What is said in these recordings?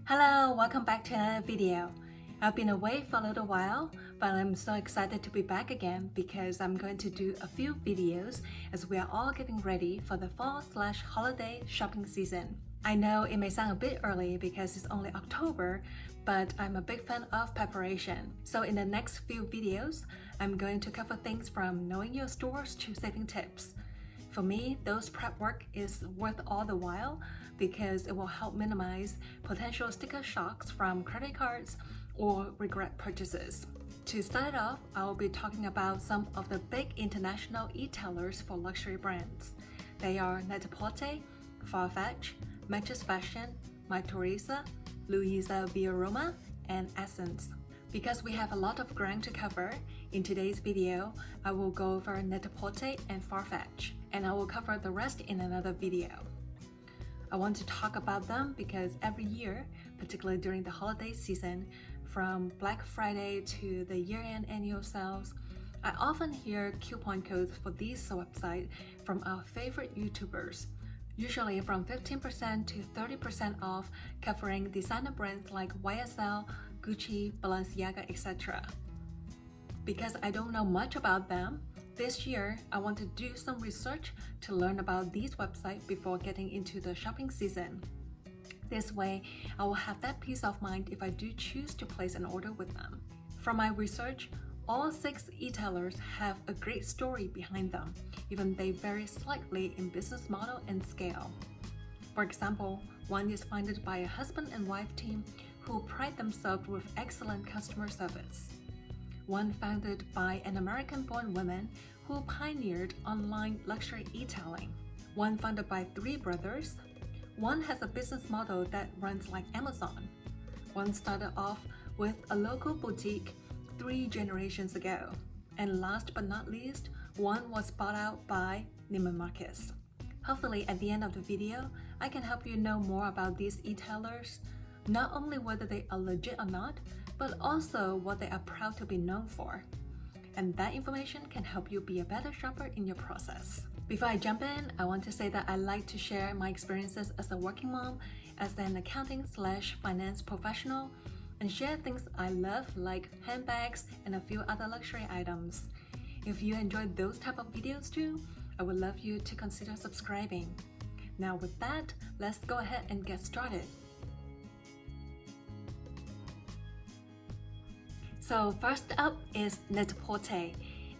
Hello, welcome back to another video. I've been away for a little while, but I'm so excited to be back again because I'm going to do a few videos as we are all getting ready for the fall/holiday shopping season. I know it may sound a bit early because it's only October, but I'm a big fan of preparation. So in the next few videos, I'm going to cover things from knowing your stores to saving tips. For me, those prep work is worth all the while because it will help minimize potential sticker shocks from credit cards or regret purchases. To start off, I will be talking about some of the big international e-tailers for luxury brands. They are Net-a-Porter, Farfetch, Matches Fashion, My Teresa, Louisa Via Roma, and Essence. Because we have a lot of ground to cover, in today's video, I will go over Net-a-Porter and Farfetch, and I will cover the rest in another video. I want to talk about them because every year, particularly during the holiday season, from Black Friday to the year-end annual sales, I often hear coupon codes for these websites from our favorite YouTubers, usually from 15% to 30% off, covering designer brands like YSL, Gucci, Balenciaga, etc. Because I don't know much about them, this year I want to do some research to learn about these websites before getting into the shopping season. This way, I will have that peace of mind if I do choose to place an order with them. From my research, all 6 e-tailers have a great story behind them, even they vary slightly in business model and scale. For example, one is founded by a husband and wife team who pride themselves with excellent customer service. One founded by an American-born woman who pioneered online luxury e-tailing. One founded by 3 brothers. One has a business model that runs like Amazon. One started off with a local boutique 3 generations ago. And last but not least, one was bought out by Neiman Marcus. Hopefully at the end of the video, I can help you know more about these e-tailers, not only whether they are legit or not, but also what they are proud to be known for. And that information can help you be a better shopper in your process. Before I jump in, I want to say that I like to share my experiences as a working mom, as an accounting/finance professional, and share things I love like handbags and a few other luxury items. If you enjoy those type of videos too, I would love you to consider subscribing. Now with that, let's go ahead and get started. So first up is Net-a-Porter.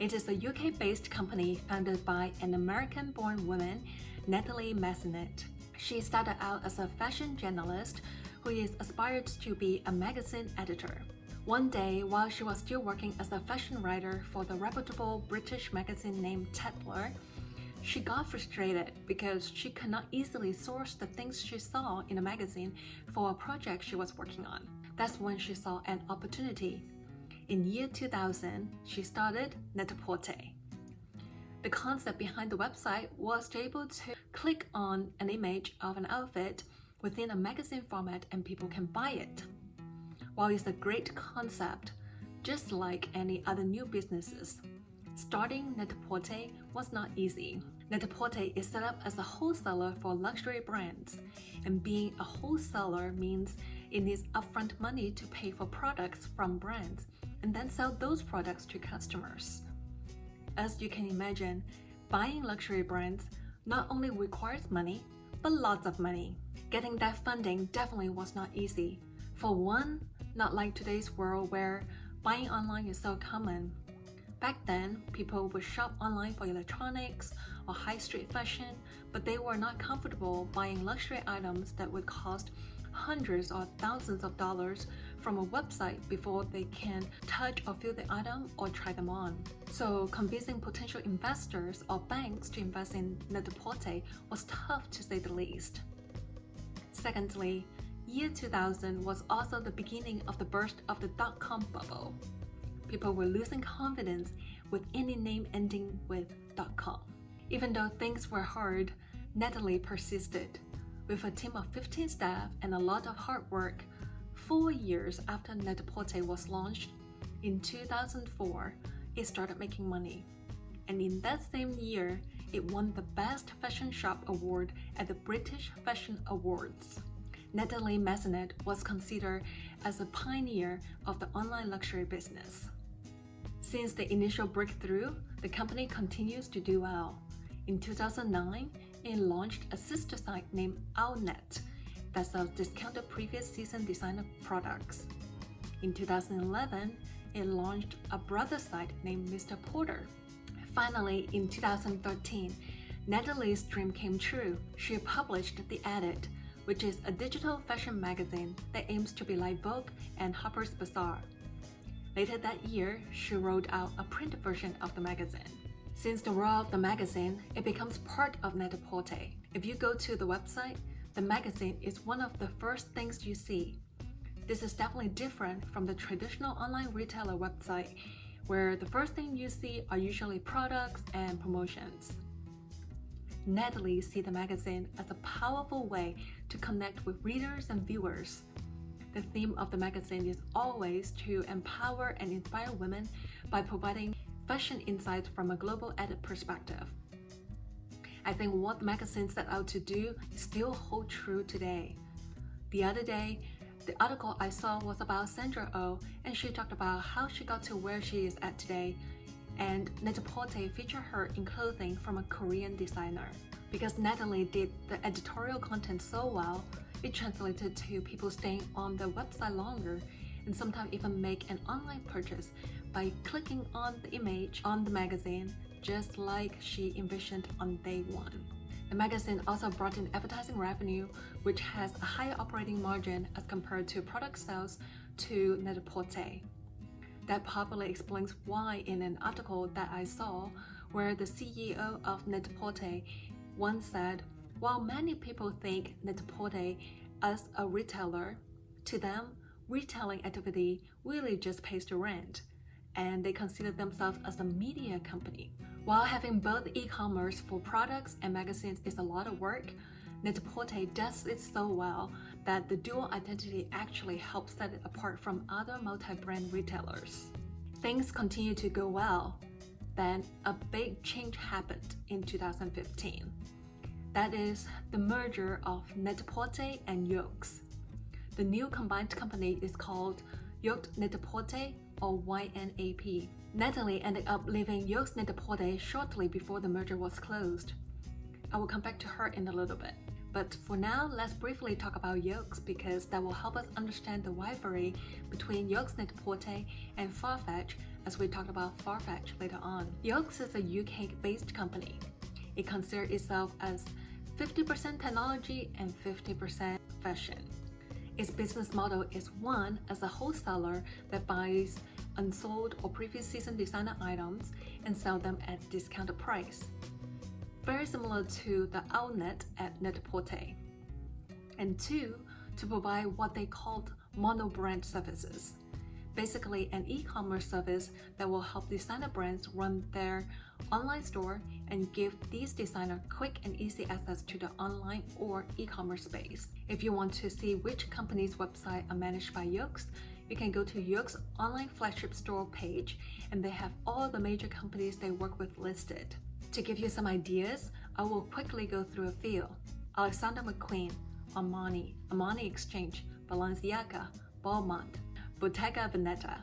It is a UK-based company founded by an American-born woman, Natalie Massenet. She started out as a fashion journalist who is aspired to be a magazine editor. One day, while she was still working as a fashion writer for the reputable British magazine named Tatler, she got frustrated because she could not easily source the things she saw in a magazine for a project she was working on. That's when she saw an opportunity. In year 2000, she started Net-a-Porter. The concept behind the website was to be able to click on an image of an outfit within a magazine format and people can buy it. While it's a great concept, just like any other new businesses, starting Net-a-Porter was not easy. Net-a-Porter is set up as a wholesaler for luxury brands, and being a wholesaler means it needs upfront money to pay for products from brands and then sell those products to customers. As you can imagine, buying luxury brands not only requires money, but lots of money. Getting that funding definitely was not easy. For one, not like today's world where buying online is so common. Back then, people would shop online for electronics or high street fashion, but they were not comfortable buying luxury items that would cost hundreds or thousands of dollars from a website before they can touch or feel the item or try them on. So convincing potential investors or banks to invest in Net-a-Porter was tough to say the least. Secondly, year 2000 was also the beginning of the burst of the dot-com bubble. People were losing confidence with any name ending with .com. Even though things were hard, Natalie persisted. With a team of 15 staff and a lot of hard work, 4 years after Net-a-Porter was launched, in 2004, it started making money. And in that same year, it won the Best Fashion Shop Award at the British Fashion Awards. Natalie Massenet was considered as a pioneer of the online luxury business. Since the initial breakthrough, the company continues to do well. In 2009, it launched a sister site named Owlnet that sells discounted previous season designer products. In 2011, it launched a brother site named Netaporter. Finally, in 2013, Natalie's dream came true. She published The Edit, which is a digital fashion magazine that aims to be like Vogue and Harper's Bazaar. Later that year, she wrote out a print version of the magazine. Since the roll of the magazine, it becomes part of Net-a-Porter. If you go to the website, the magazine is one of the first things you see. This is definitely different from the traditional online retailer website, where the first thing you see are usually products and promotions. Natalie sees the magazine as a powerful way to connect with readers and viewers. The theme of the magazine is always to empower and inspire women by providing fashion insights from a global edit perspective. I think what the magazine set out to do still holds true today. The other day, the article I saw was about Sandra Oh, and she talked about how she got to where she is at today, and Net-a-Porter featured her in clothing from a Korean designer. Because Natalie did the editorial content so well, it translated to people staying on the website longer and sometimes even make an online purchase by clicking on the image on the magazine, just like she envisioned on day one. The magazine also brought in advertising revenue, which has a higher operating margin as compared to product sales to Net-a-Porter. That probably explains why in an article that I saw, where the CEO of Net-a-Porter once said, while many people think Net-a-Porter as a retailer, to them, retailing activity really just pays the rent, and they consider themselves as a media company. While having both e-commerce for products and magazines is a lot of work, Net-a-Porter does it so well that the dual identity actually helps set it apart from other multi-brand retailers. Things continue to go well. Then a big change happened in 2015. That is the merger of Net-a-Porter and Yoox. The new combined company is called Yoox Net-a-Porter, or YNAP. Natalie ended up leaving Yoox Net-a-Porter shortly before the merger was closed. I will come back to her in a little bit. But for now, let's briefly talk about Yoox because that will help us understand the rivalry between Yoox Net-a-Porter and Farfetch as we talk about Farfetch later on. Yoox is a UK-based company. It considers itself as 50% technology and 50% fashion. Its business model is one as a wholesaler that buys unsold or previous season designer items and sell them at discounted price. Very similar to the Owlnet at Net-a-Porter. And two, to provide what they called mono-brand services. Basically an e-commerce service that will help designer brands run their online store and give these designers quick and easy access to the online or e-commerce space. If you want to see which company's website are managed by Yoox, you can go to Yoox online flagship store page and they have all the major companies they work with listed. To give you some ideas, I will quickly go through a few. Alexander McQueen, Armani, Armani Exchange, Balenciaga, Balmain, Bottega Veneta,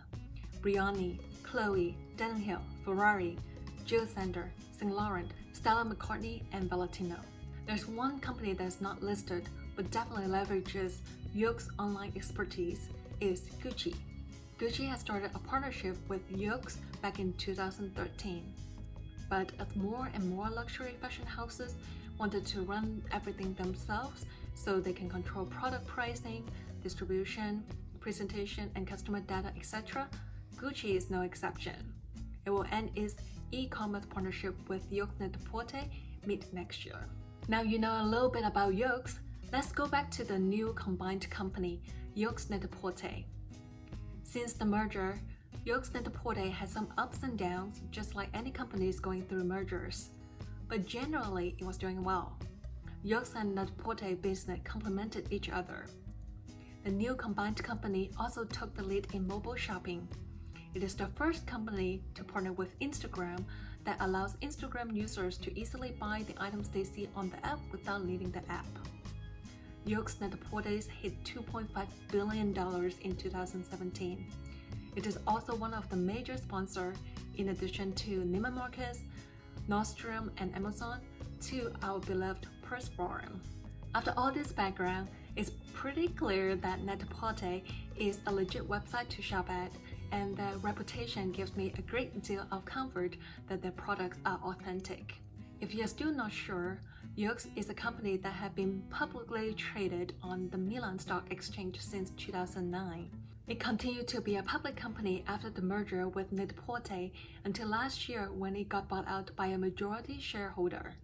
Brioni, Chloe, Dunhill, Ferrari, Jill Sander, Saint Laurent, Stella McCartney, and Valentino. There's one company that's not listed but definitely leverages Yoox online expertise is Gucci. Gucci has started a partnership with Yoox back in 2013. But as more and more luxury fashion houses wanted to run everything themselves so they can control product pricing, distribution, presentation, and customer data, etc., Gucci is no exception. It will end its e-commerce partnership with Yoox Net-a-Porter mid next year. Now you know a little bit about Yoox, let's go back to the new combined company, Yoox Net-a-Porter. Since the merger, Yoox Net-a-Porter has some ups and downs, just like any companies going through mergers. But generally, it was doing well. Yoox and Net-a-Porter business complemented each other. The new combined company also took the lead in mobile shopping. It is the first company to partner with Instagram that allows Instagram users to easily buy the items they see on the app without leaving the app. Yoox netaporters hit $2.5 billion in 2017. It is also one of the major sponsors, in addition to Neiman Marcus, Nordstrom, and Amazon, to our beloved Purse Forum. After all this background, it's pretty clear that Net-a-Porter is a legit website to shop at, and their reputation gives me a great deal of comfort that their products are authentic. If you're still not sure, Yoox is a company that has been publicly traded on the Milan Stock Exchange since 2009. It continued to be a public company after the merger with Net-a-Porter until last year when it got bought out by a majority shareholder.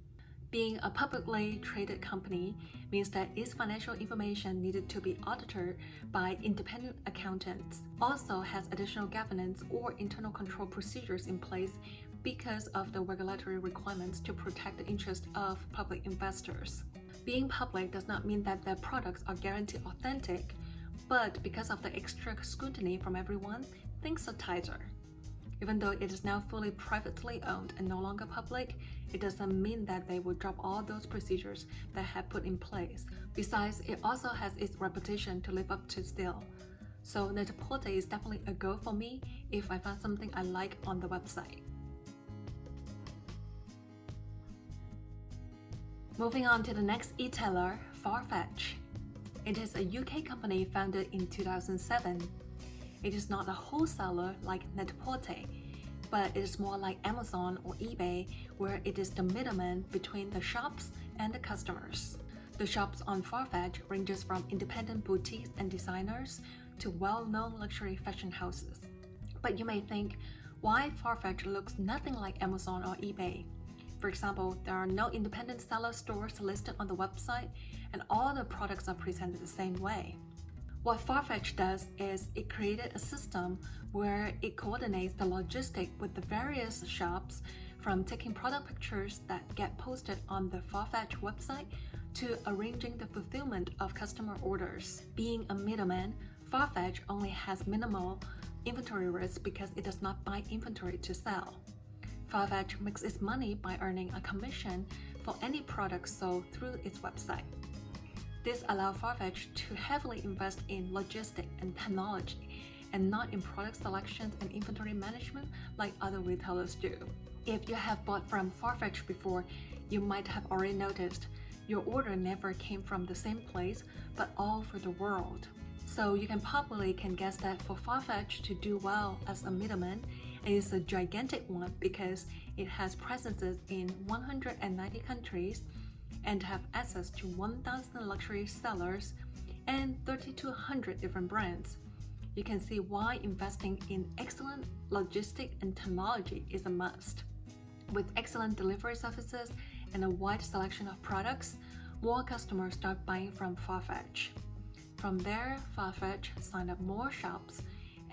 Being a publicly traded company means that its financial information needed to be audited by independent accountants, also has additional governance or internal control procedures in place because of the regulatory requirements to protect the interest of public investors. Being public does not mean that their products are guaranteed authentic, but because of the extra scrutiny from everyone, things are tighter. Even though it is now fully privately owned and no longer public, it doesn't mean that they will drop all those procedures that have put in place. Besides, it also has its reputation to live up to still. So Net-a-Porter is definitely a go for me if I find something I like on the website. Moving on to the next e-tailer, Farfetch. It is a UK company founded in 2007. It is not a wholesaler like Net-a-Porter, but it is more like Amazon or eBay, where it is the middleman between the shops and the customers. The shops on Farfetch ranges from independent boutiques and designers to well-known luxury fashion houses. But you may think, why Farfetch looks nothing like Amazon or eBay? For example, there are no independent seller stores listed on the website, and all the products are presented the same way. What Farfetch does is it created a system where it coordinates the logistics with the various shops, from taking product pictures that get posted on the Farfetch website to arranging the fulfillment of customer orders. Being a middleman, Farfetch only has minimal inventory risk because it does not buy inventory to sell. Farfetch makes its money by earning a commission for any product sold through its website. This allows Farfetch to heavily invest in logistics and technology, and not in product selections and inventory management like other retailers do. If you have bought from Farfetch before, you might have already noticed your order never came from the same place, but all over the world. So you probably can guess that for Farfetch to do well as a middleman, it is a gigantic one because it has presences in 190 countries and have access to 1,000 luxury sellers and 3,200 different brands. You can see why investing in excellent logistics and technology is a must. With excellent delivery services and a wide selection of products, more customers start buying from Farfetch. From there, Farfetch signed up more shops,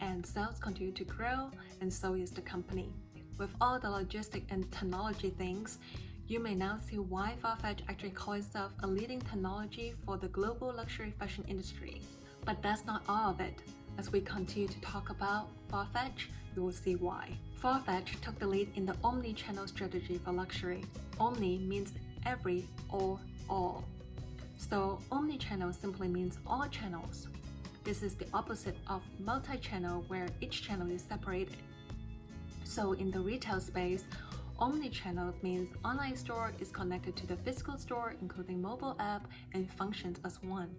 and sales continue to grow, and so is the company. With all the logistic and technology things, you may now see why Farfetch actually calls itself a leading technology for the global luxury fashion industry. But that's not all of it. As we continue to talk about Farfetch, you will see why. Farfetch took the lead in the omni-channel strategy for luxury. Omni means every or all. So omni-channel simply means all channels. This is the opposite of multi-channel, where each channel is separated. So in the retail space, omni-channel means online store is connected to the physical store, including mobile app and functions as one.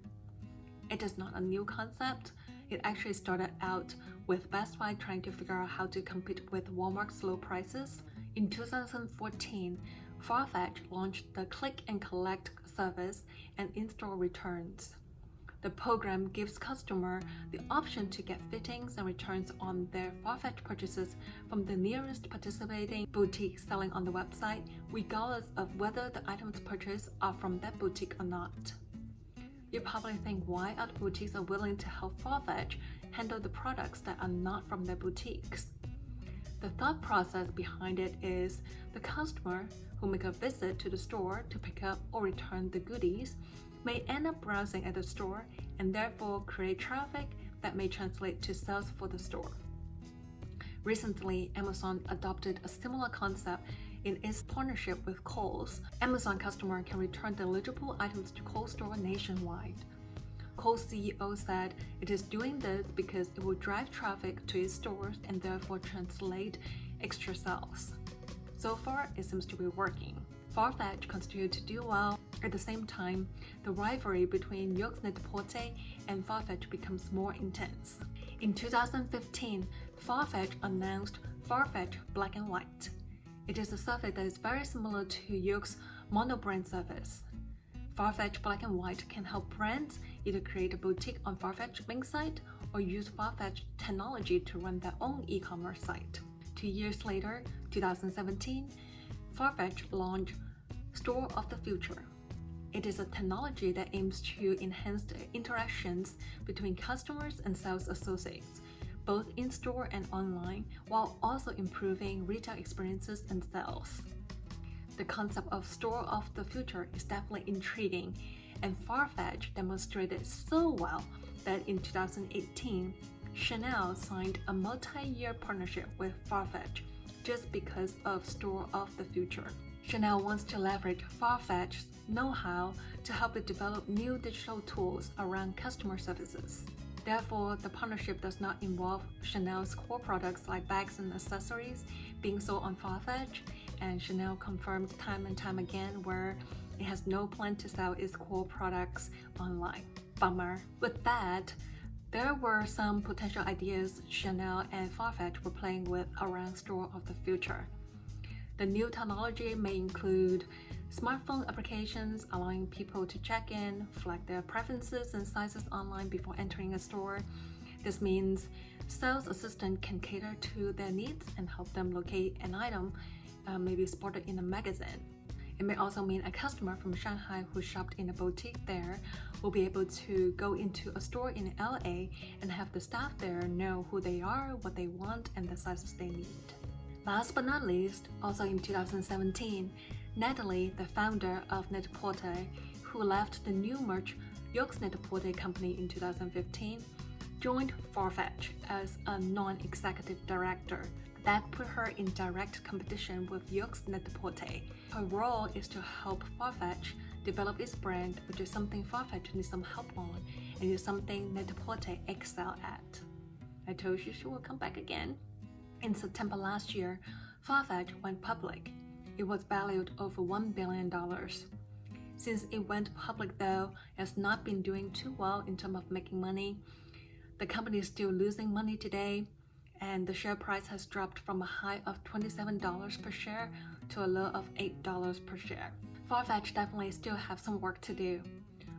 It is not a new concept. It actually started out with Best Buy trying to figure out how to compete with Walmart's low prices. In 2014, Farfetch launched the click and collect service and in-store returns. The program gives customers the option to get fittings and returns on their Farfetch purchases from the nearest participating boutique selling on the website, regardless of whether the items purchased are from that boutique or not. You probably think why other boutiques are willing to help Farfetch handle the products that are not from their boutiques. The thought process behind it is the customer who make a visit to the store to pick up or return the goodies may end up browsing at the store and therefore create traffic that may translate to sales for the store. Recently, Amazon adopted a similar concept in its partnership with Kohl's, Amazon customers can return the eligible items to Kohl's store nationwide. Kohl's CEO said it is doing this because it will drive traffic to its stores and therefore translate extra sales. So far, it seems to be working. Farfetch continued to do well. At the same time, the rivalry between Yoox Net-a-Porter and Farfetch becomes more intense. In 2015, Farfetch announced Farfetch Black and White. It is a service that is very similar to Yoox mono-brand service. Farfetch Black and White can help brands either create a boutique on Farfetch link site or use Farfetch technology to run their own e-commerce site. 2 years later, 2017, Farfetch launched Store of the Future. It is a technology that aims to enhance the interactions between customers and sales associates, both in-store and online, while also improving retail experiences and sales. The concept of Store of the Future is definitely intriguing, and Farfetch demonstrated so well that in 2018, Chanel signed a multi-year partnership with Farfetch just because of Store of the Future. Chanel wants to leverage Farfetch's know-how to help it develop new digital tools around customer services. Therefore, the partnership does not involve Chanel's core products like bags and accessories being sold on Farfetch, and Chanel confirmed time and time again where it has no plan to sell its core products online. Bummer. With that, there were some potential ideas Chanel and Farfetch were playing with around Store of the Future. The new technology may include smartphone applications allowing people to check in, flag their preferences and sizes online before entering a store. This means sales assistant can cater to their needs and help them locate an item maybe spotted in a magazine. It may also mean a customer from Shanghai who shopped in a boutique there will be able to go into a store in LA and have the staff there know who they are, what they want, and the sizes they need. Last but not least, also in 2017, Natalie, the founder of Net-a-Porter, who left the new merch Yoox Net-a-Porter company in 2015, joined Farfetch as a non-executive director. That put her in direct competition with Yoox Net-a-Porter. Her role is to help Farfetch develop its brand, which is something Farfetch needs some help on, and is something Net-a-Porter excel at. I told you she will come back again. In September last year, Farfetch went public. It was valued over $1 billion. Since it went public though, it has not been doing too well in terms of making money. The company is still losing money today, and the share price has dropped from a high of $27 per share to a low of $8 per share. Farfetch definitely still have some work to do.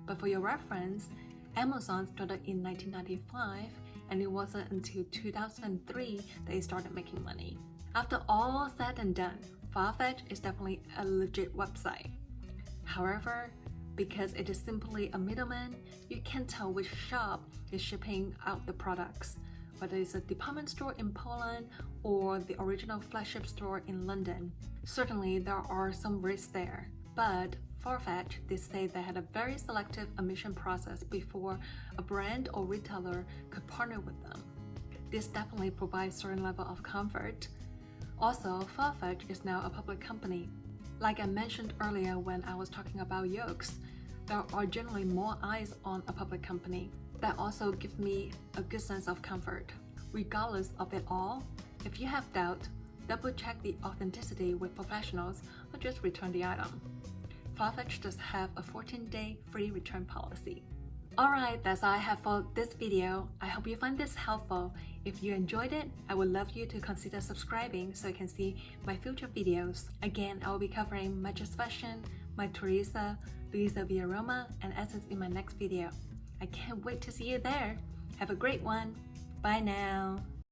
But for your reference, Amazon started in 1995, and it wasn't until 2003 that it started making money. After all said and done, Farfetch is definitely a legit website. However, because it is simply a middleman, you can't tell which shop is shipping out the products, whether it's a department store in Poland or the original flagship store in London. Certainly, there are some risks there, but Farfetch did say they had a very selective admission process before a brand or retailer could partner with them. This definitely provides a certain level of comfort. Also, Farfetch is now a public company. Like I mentioned earlier when I was talking about Yoox, there are generally more eyes on a public company. That also gives me a good sense of comfort. Regardless of it all, if you have doubt, double check the authenticity with professionals or just return the item. Farfetch does have a 14-day free return policy. Alright, that's all I have for this video. I hope you find this helpful. If you enjoyed it, I would love you to consider subscribing so you can see my future videos. Again, I will be covering my Just Fashion, my Teresa, Luisa Villaroma, and Essence in my next video. I can't wait to see you there. Have a great one. Bye now.